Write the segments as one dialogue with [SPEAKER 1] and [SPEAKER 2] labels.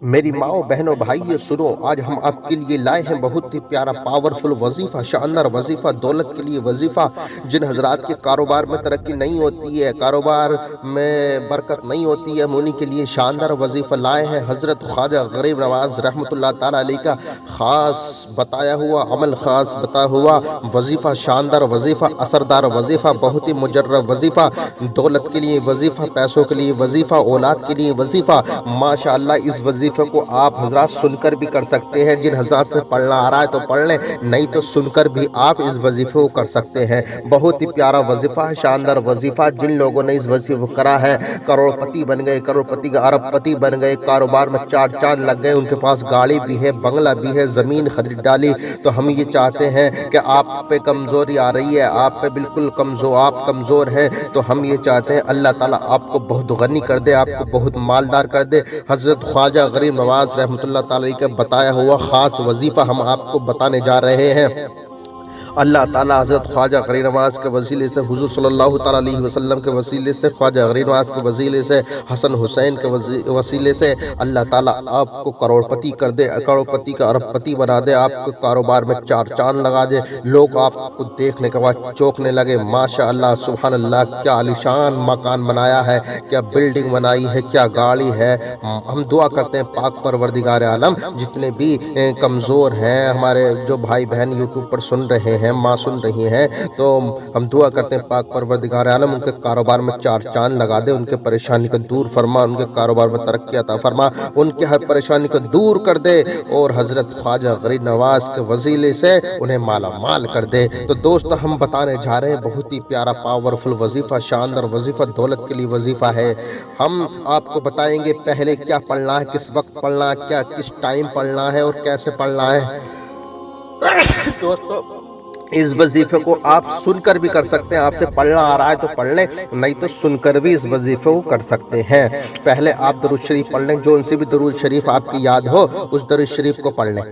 [SPEAKER 1] میری ماؤں بہنوں بھائیو سنو، آج ہم آپ کے لیے لائے ہیں بہت ہی پیارا پاورفل وظیفہ، شاندار وظیفہ، دولت کے لیے وظیفہ۔ جن حضرات کے کاروبار میں ترقی نہیں ہوتی ہے، کاروبار میں برکت نہیں ہوتی ہے، ہم انہی کے لیے شاندار وظیفہ لائے ہیں۔ حضرت خواجہ غریب نواز رحمۃ اللہ تعالیٰ علیہ کا خاص بتایا ہوا عمل، خاص بتایا ہوا وظیفہ، شاندار وظیفہ، اثردار وظیفہ، بہت ہی مجرب وظیفہ، دولت کے لیے وظیفہ، پیسوں کے لیے وظیفہ، اولاد کے لیے وظیفہ۔ ماشاءاللہ اس وظیفے کو آپ حضرات سن کر بھی کر سکتے ہیں۔ جن حضرات سے پڑھنا آ رہا ہے تو پڑھ لیں، نہیں تو سن کر بھی آپ اس وظیفے کو کر سکتے ہیں۔ بہت ہی پیارا وظیفہ ہے، شاندار وظیفہ۔ جن لوگوں نے اس وظیفے کو کرا ہے کروڑ پتی بن گئے، کروڑ پتی کا ارب پتی بن گئے، کاروبار میں چار چاند لگ گئے، ان کے پاس گاڑی بھی ہے، بنگلہ بھی ہے، زمین خرید ڈالی۔ تو ہم یہ چاہتے ہیں کہ آپ پہ کمزوری آ رہی ہے، آپ پہ بالکل آپ کمزور ہیں، تو ہم یہ چاہتے ہیں اللہ تعالیٰ آپ کو بہت غنی کر دے، آپ کو بہت مالدار کر دے۔ حضرت خواجہ غریب نواز رحمۃ اللہ تعالی کا بتایا ہوا خاص وظیفہ ہم آپ کو بتانے جا رہے ہیں۔ اللہ تعالیٰ حضرت خواجہ غریب نواز کے وسیلے سے، حضور صلی اللہ تعالیٰ علیہ وسلم کے وسیلے سے، خواجہ غریب نواز کے وسیلے سے، حسن حسین کے وسیلے سے اللہ تعالیٰ آپ کو کروڑ پتی کر دے، کروڑ پتی کا ارب پتی بنا دے، آپ کے کاروبار میں چار چاند لگا دے، لوگ آپ کو دیکھنے کے بعد چونکنے لگے۔ ماشاءاللہ سبحان اللہ، کیا عالیشان مکان بنایا ہے، کیا بلڈنگ بنائی ہے، کیا گاڑی ہے۔ ہم دعا کرتے ہیں پاک پروردگار عالم، جتنے بھی کمزور ہیں ہمارے جو بھائی بہن یوٹیوب پر سن رہے ہیں، ماں سن رہی ہیں، تو ہم دعا کرتے ہیں پاک پروردگار عالم ان کے کاروبار میں چار چاند لگا دے، ان کے پریشانی کو دور فرما، ان کے کاروبار میں ترقی عطا فرما، ان کے ہر پریشانی کو دور کر دے، اور حضرت خواجہ غریب نواز کے وسیلے سے انہیں مالا مال کر دے۔ تو دوست ہم بتانے جا رہے ہیں بہت ہی پیارا پاورفل وظیفہ، شاندار وظیفہ، دولت کے لیے وظیفہ ہے۔ ہم آپ کو بتائیں گے پہلے کیا پڑھنا ہے، کس وقت پڑھنا ہے، کیا کس ٹائم پڑھنا ہے، اور کیسے پڑھنا ہے۔ دوستو اس وظیفے کو آپ سن کر بھی کر سکتے ہیں، آپ سے پڑھنا آ رہا ہے تو پڑھ لیں، نہیں تو سن کر بھی اس وظیفے کو کر سکتے ہیں۔ پہلے آپ درود شریف پڑھ لیں، جو ان سے بھی درود شریف آپ کی یاد ہو اس درود شریف کو پڑھ لیں۔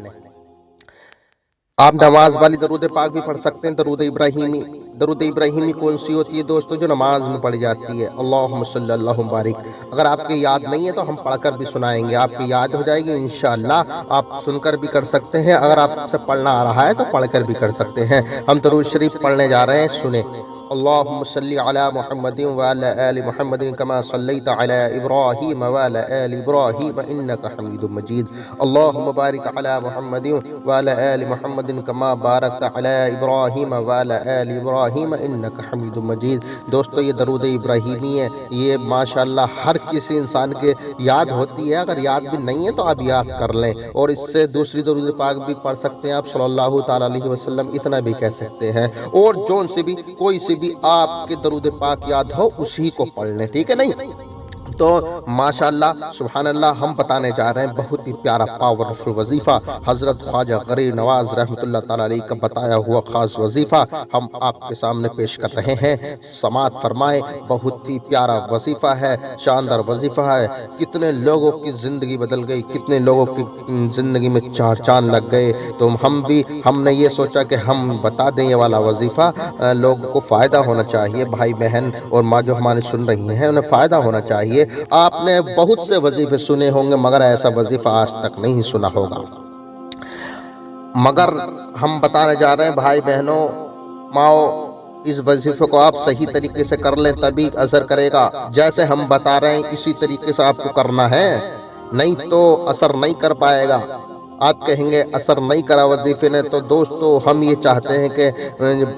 [SPEAKER 1] آپ نماز والی درود پاک بھی پڑھ سکتے ہیں، درود ابراہیمی۔ درود ابراہیمی کون سی ہوتی ہے دوستو؟ جو نماز میں پڑھی جاتی ہے، اللہم صلی اللہ مبارک۔ اگر آپ کی یاد نہیں ہے تو ہم پڑھ کر بھی سنائیں گے، آپ کی یاد ہو جائے گی انشاءاللہ۔ آپ سن کر بھی کر سکتے ہیں، اگر آپ سے پڑھنا آ رہا ہے تو پڑھ کر بھی کر سکتے ہیں۔ ہم درود شریف پڑھنے جا رہے ہیں، سنیں۔ اللہم صلی علی محمد وعلی آل محمد کما صلیت علی ابراہیم وعلی آل ابراہیم انک حمید مجید۔ اللہم بارک علی محمد وعلی آل محمد کما بارکت علی ابراہیم وعلی آل ابراہیم انک حمید مجید۔ دوستو یہ درود ابراہیمی ہے، یہ ماشاءاللہ ہر کسی انسان کے یاد ہوتی ہے، اگر یاد بھی نہیں ہے تو آپ یاد کر لیں، اور اس سے دوسری درود پاک بھی پڑھ سکتے ہیں آپ، صلی اللہ تعالیٰ علیہ وسلم، اتنا بھی کہہ سکتے ہیں، اور جون سے بھی کوئی سے بھی آپ کے درود پاک یاد ہو اسی کو پڑھ لیں، ٹھیک ہے نہیں؟ تو ماشاءاللہ سبحان اللہ ہم بتانے جا رہے ہیں بہت ہی پیارا پاورفل وظیفہ، حضرت خواجہ غریب نواز رحمۃ اللہ تعالیٰ علیہ کا بتایا ہوا خاص وظیفہ ہم آپ کے سامنے پیش کر رہے ہیں۔ سماعت فرمائیں، بہت ہی پیارا وظیفہ ہے، شاندار وظیفہ ہے۔ کتنے لوگوں کی زندگی بدل گئی، کتنے لوگوں کی زندگی میں چار چاند لگ گئے، تو ہم نے یہ سوچا کہ ہم بتا دیں یہ والا وظیفہ، لوگوں کو فائدہ ہونا چاہیے، بھائی بہن اور ماں جو ہمارے سن رہی ہیں انہیں فائدہ ہونا چاہیے۔ آپ نے بہت سے وظیفے سنے ہوں گے مگر ایسا وظیفہ آج تک نہیں سنا ہوگا، مگر ہم بتانے جا رہے ہیں بھائی بہنوں ماؤ، اس وظیفے کو آپ صحیح طریقے سے کر لیں تبھی اثر کرے گا۔ جیسے ہم بتا رہے ہیں اسی طریقے سے آپ کو کرنا ہے، نہیں تو اثر نہیں کر پائے گا۔ آپ کہیں گے اثر نہیں کرا وظیفے نے، تو دوستو ہم یہ چاہتے ہیں کہ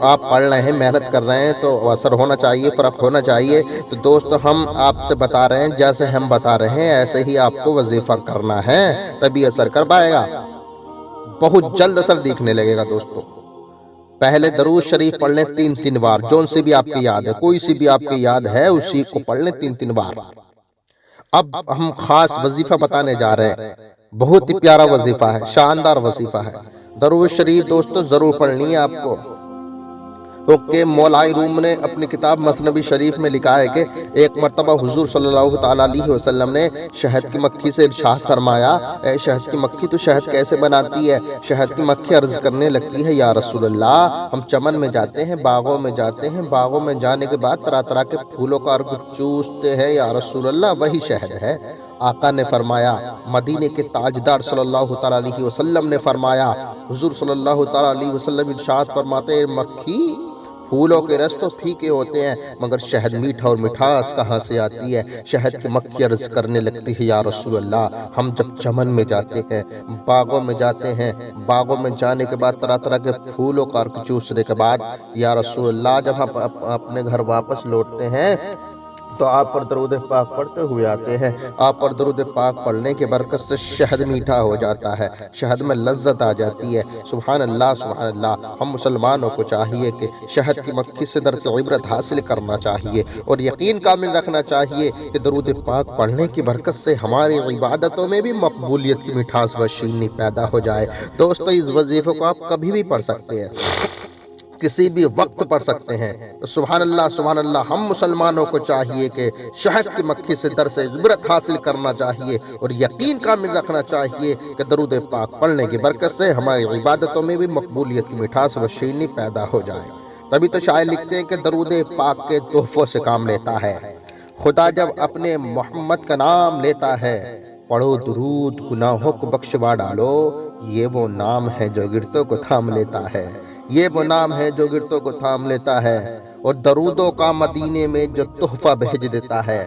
[SPEAKER 1] آپ پڑھ رہے ہیں، محنت کر رہے ہیں تو اثر ہونا چاہیے، فرق ہونا چاہیے۔ تو دوستو ہم آپ سے بتا رہے ہیں جیسے ہم بتا رہے ہیں ایسے ہی آپ کو وظیفہ کرنا ہے، تبھی اثر کر پائے گا، بہت جلد اثر دیکھنے لگے گا۔ دوستو پہلے درود شریف پڑھ لیں 3 بار، جون سے بھی آپ کی یاد ہے، کوئی سی بھی آپ کی یاد ہے اسی کو پڑھ لیں 3 بار۔ اب ہم خاص وظیفہ بتانے جا رہے ہیں، بہت ہی پیارا وظیفہ ہے، شاندار وظیفہ ہے۔ درود شریف دوستو ضرور پڑھنی ہے آپ کو، کیونکہ مولائی روم نے اپنی کتاب مثنوی شریف میں لکھا ہے کہ ایک مرتبہ حضور صلی اللہ تعالیٰ علیہ وسلم نے شہد کی مکھی سے ارشاد فرمایا، اے شہد کی مکھی تو شہد کیسے بناتی ہے؟ شہد کی مکھی عرض کرنے لگتی ہے، یا رسول اللہ ہم چمن میں جاتے ہیں، باغوں میں جاتے ہیں، باغوں میں جانے کے بعد طرح طرح کے پھولوں کا عرق چوستے ہیں، یا رسول اللہ وہی شہد ہے۔ آقا نے فرمایا، مدینے کے تاجدار صلی اللہ تعالیٰ علیہ وسلم نے فرمایا، حضور صلی اللہ تعالیٰ علیہ وسلم ارشاد فرماتے ہیں، مکھی پھولوں کے رس تو پھیکے ہوتے ہیں مگر شہد میٹھا اور مٹھاس کہاں سے آتی ہے؟ شہد کی مکھی عرض کرنے لگتی ہے، یا رسول اللہ، ہم جب چمن میں جاتے ہیں، باغوں میں جاتے ہیں، باغوں میں جانے کے بعد طرح طرح کے پھولوں کا چوسنے کے بعد، یا رسول اللہ، جب ہم اپنے گھر واپس لوٹتے ہیں تو آپ پر درود پاک پڑھتے ہوئے آتے ہیں، آپ پر درود پاک پڑھنے کے برکت سے شہد میٹھا ہو جاتا ہے، شہد میں لذت آ جاتی ہے۔ سبحان اللہ سبحان اللہ۔ ہم مسلمانوں کو چاہیے کہ شہد کی مکھی سے درس عبرت حاصل کرنا چاہیے اور یقین کامل رکھنا چاہیے کہ درود پاک پڑھنے کی برکت سے ہماری عبادتوں میں بھی مقبولیت کی مٹھاس و شیرینی پیدا ہو جائے۔ دوستو، اس وظیفے کو آپ کبھی بھی پڑھ سکتے ہیں، کسی بھی وقت پڑھ سکتے ہیں۔ سبحان اللہ سبحان اللہ۔ ہم مسلمانوں کو چاہیے کہ شہد کی مکھی سے درس عبرت حاصل کرنا چاہیے اور یقین کامل رکھنا چاہیے کہ درود پاک پڑھنے کی برکت سے ہماری عبادتوں میں بھی مقبولیت کی مٹھاس و شیرینی پیدا ہو جائے۔ تبھی تو شاعر لکھتے ہیں کہ درود پاک کے تحفوں سے کام لیتا ہے، خدا جب اپنے محمد کا نام لیتا ہے، پڑھو درود گناہوں کو بخشوا ڈالو، یہ وہ نام ہے جو گرتوں کو تھام لیتا ہے، یہ وہ نام ہے جو گرتوں کو تھام لیتا ہے، اور درودوں کا مدینے میں جو تحفہ بھیج دیتا ہے،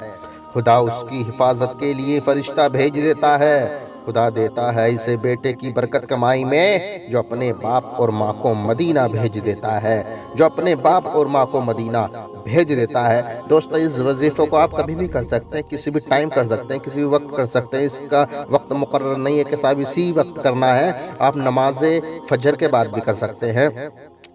[SPEAKER 1] خدا اس کی حفاظت کے لیے فرشتہ بھیج دیتا ہے، خدا دیتا ہے اسے بیٹے کی برکت کمائی میں جو اپنے باپ اور ماں کو مدینہ بھیج دیتا ہے، جو اپنے باپ اور ماں کو مدینہ بھیج دیتا ہے۔ دوستو، اس وظیفے کو آپ کبھی بھی کر سکتے ہیں، کسی بھی ٹائم کر سکتے ہیں، کسی بھی وقت کر سکتے ہیں، اس کا وقت مقرر نہیں ہے کہ صاحب اسی وقت کرنا ہے۔ آپ نماز فجر کے بعد بھی کر سکتے ہیں،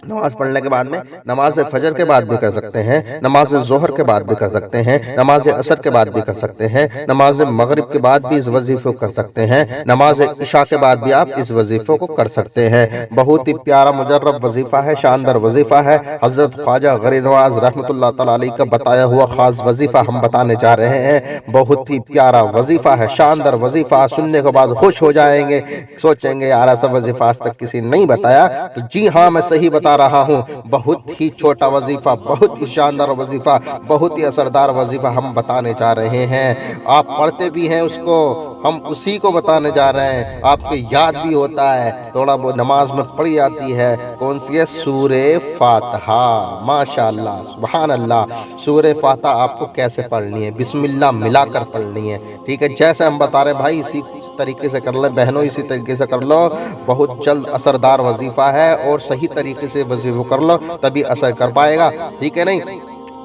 [SPEAKER 1] نماز پڑھنے کے بعد میں نماز فجر کے بعد بھی کر سکتے ہیں، نماز ظہر کے بعد بھی کر سکتے ہیں، نماز عصر کے بعد بھی کر سکتے ہیں، نماز مغرب کے بعد بھی اس وظیفے کو کر سکتے ہیں، نماز عشاء کے بعد بھی آپ اس وظیفے کو کر سکتے ہیں۔ بہت ہی پیارا مجرب وظیفہ ہے، شاندار وظیفہ ہے۔ حضرت خواجہ غریب نواز رحمۃ اللہ تعالیٰ علیہ کا بتایا ہوا خاص وظیفہ ہم بتانے جا رہے ہیں۔ بہت ہی پیارا وظیفہ ہے، شاندار وظیفہ، سننے کے بعد خوش ہو جائیں گے، سوچیں گے یار ایسا وظیفہ آج تک کسی نے نہیں بتایا، تو جی ہاں، میں صحیح بتا رہا ہوں۔ بہت ہی چھوٹا وظیفہ، بہت ہی شاندار وظیفہ، بہت ہی اثردار وظیفہ ہم بتانے جا رہے ہیں۔ آپ پڑھتے بھی ہیں اس کو، ہم اسی کو بتانے جا رہے ہیں، آپ کو یاد بھی ہوتا ہے، تھوڑا بہت نماز میں پڑھی جاتی ہے۔ کون سی ہے؟ سورہ فاتحہ۔ ماشاءاللہ سبحان اللہ۔ سورہ فاتحہ آپ کو کیسے پڑھنی ہے؟ بسم اللہ ملا کر پڑھنی ہے، ٹھیک ہے؟ جیسے ہم بتا رہے ہیں بھائی، اسی طریقے سے کر لیں بہنوں، اسی طریقے سے کر لو، بہت جلد اثردار وظیفہ ہے، اور صحیح طریقے سے وظیفہ کر لو تبھی اثر کر پائے گا، ٹھیک ہے؟ نہیں،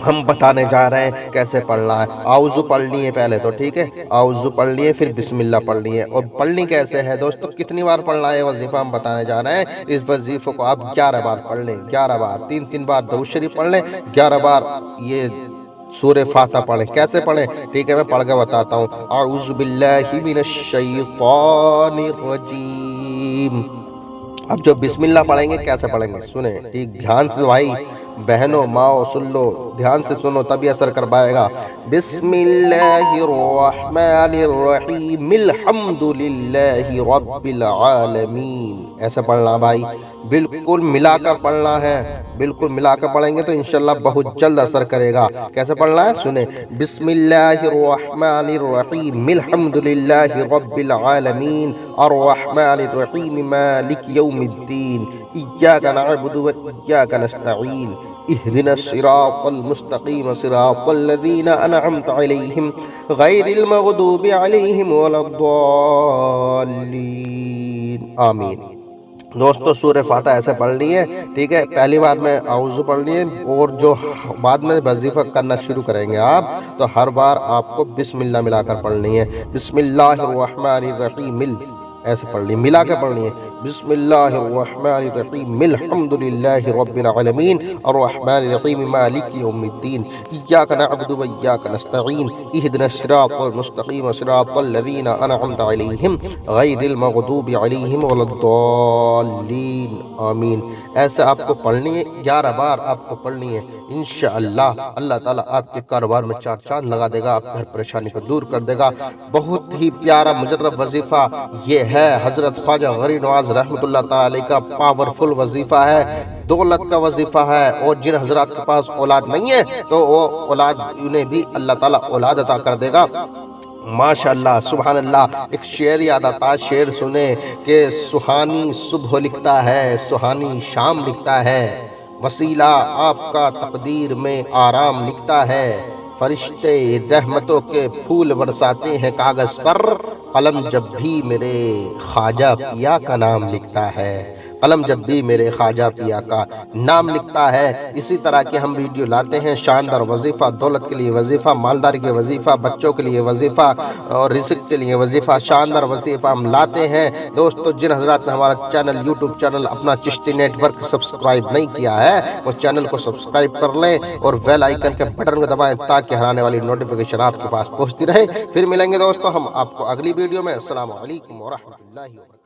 [SPEAKER 1] ہم بتانے جا رہے ہیں کیسے پڑھنا ہے۔ اعوذ پڑھنی ہے پہلے تو، ٹھیک ہے؟ اعوذ پڑھنی ہے، پھر بسم اللہ پڑھنی ہے۔ اور پڑھنی کیسے ہے دوستو؟ کتنی بار پڑھنا ہے یہ وظیفہ ہم بتانے جا رہے ہیں۔ اس وظیفے کو آپ 11 بار پڑھ لیں، 11 بار، 3 بار درود شریف پڑھ لیں، 11 بار یہ سورہ فاتحہ پڑھیں۔ کیسے پڑھیں؟ ٹھیک ہے، میں پڑھ کے بتاتا ہوں۔ اعوذ باللہ من الشیطان الرجیم۔ اب جو بسم اللہ پڑھیں گے کیسے پڑھیں گے سنیں، ٹھیک؟ دھیان سے بھائی بہنوں ماؤں سن لو، دھیان سے سنو تبھی اثر کر پائے گا۔ بسم اللہ الرحمن الرحیم، الحمد للہ رب العالمین، ایسے پڑھنا بھائی، بالکل ملا کر پڑھنا ہے، بالکل ملا کر پڑھیں گے تو انشاءاللہ بہت جلد اثر کرے گا۔ کیسے پڑھنا ہے سنیں، بسم اللہ الرحمن الرحیم، الحمد للہ رب العالمین، الرحمن الرحیم، مالک یوم الدین، ایاک نعبد و ایاک نستعین، اهدنا الصراط المستقیم صراط الذین انعمت علیہم غیر المغضوب علیہم ولا الضالین، آمین۔ دوستو، سورہ فاتحہ ایسے پڑھنی ہے، ٹھیک ہے؟ پہلی بار میں اعوذ پڑھنی ہے، اور جو بعد میں وظیفہ کرنا شروع کریں گے آپ تو ہر بار آپ کو بسم اللہ ملا کر پڑھنی ہے۔ بسم اللہ الرحمن الرحیم، ایسے پڑھنی، ملا کے پڑھنی ہے۔ بسم اللہ الرحمن الرحیم، الحمد للہ رب العالمین، الرحمن الرحیم، مالک یوم الدین، ایاک نعبد و ایاک نستعین، اہدنا الصراط المستقیم صراط الذین انعمت علیہم غیر المغضوب علیہم ولا الضالین، آمین۔ ایسے آپ کو پڑھنی ہے، 11 بار آپ کو پڑھنی ہے۔ انشاءاللہ اللہ تعالیٰ آپ کے کاروبار میں 4 چاند لگا دے گا، آپ کی ہر پریشانی کو دور کر دے گا۔ بہت ہی پیارا مجرب وظیفہ یہ ہے، حضرت خواجہ غریب نواز رحمۃ اللہ تعالیٰ علیہ کا پاورفل وظیفہ ہے، دولت کا وظیفہ ہے، اور جن حضرات کے پاس اولاد نہیں ہے تو وہ اولاد انہیں بھی اللہ تعالیٰ اولاد عطا کر دے گا۔ ماشاءاللہ سبحان اللہ۔ ایک شعر یاد آتا، شعر سنیں کہ سہانی صبح لکھتا ہے، سہانی شام لکھتا ہے، وسیلہ آپ کا تقدیر میں آرام لکھتا ہے، فرشتے رحمتوں کے پھول برساتے ہیں کاغذ پر، قلم جب بھی میرے خواجہ پیا کا نام لکھتا ہے، قلم جب بھی میرے خواجہ پیا کا نام لکھتا ہے۔ اسی طرح کے ہم ویڈیو لاتے ہیں، شاندار وظیفہ، دولت کے لیے وظیفہ، مالداری کے وظیفہ، بچوں کے لیے وظیفہ اور رزق کے لیے وظیفہ، شاندار وظیفہ ہم لاتے ہیں۔ دوستو جن حضرات نے ہمارا چینل یوٹیوب چینل اپنا چشتی نیٹ ورک سبسکرائب نہیں کیا ہے وہ چینل کو سبسکرائب کر لیں اور بیل آئیکن کے بٹن کو دبائیں تاکہ ہر آنے والی نوٹیفیکیشن آپ کے پاس پہنچتی رہے۔ پھر ملیں گے دوستو ہم آپ کو اگلی ویڈیو میں۔ السلام علیکم ورحمۃ اللہ وبرکاتہ۔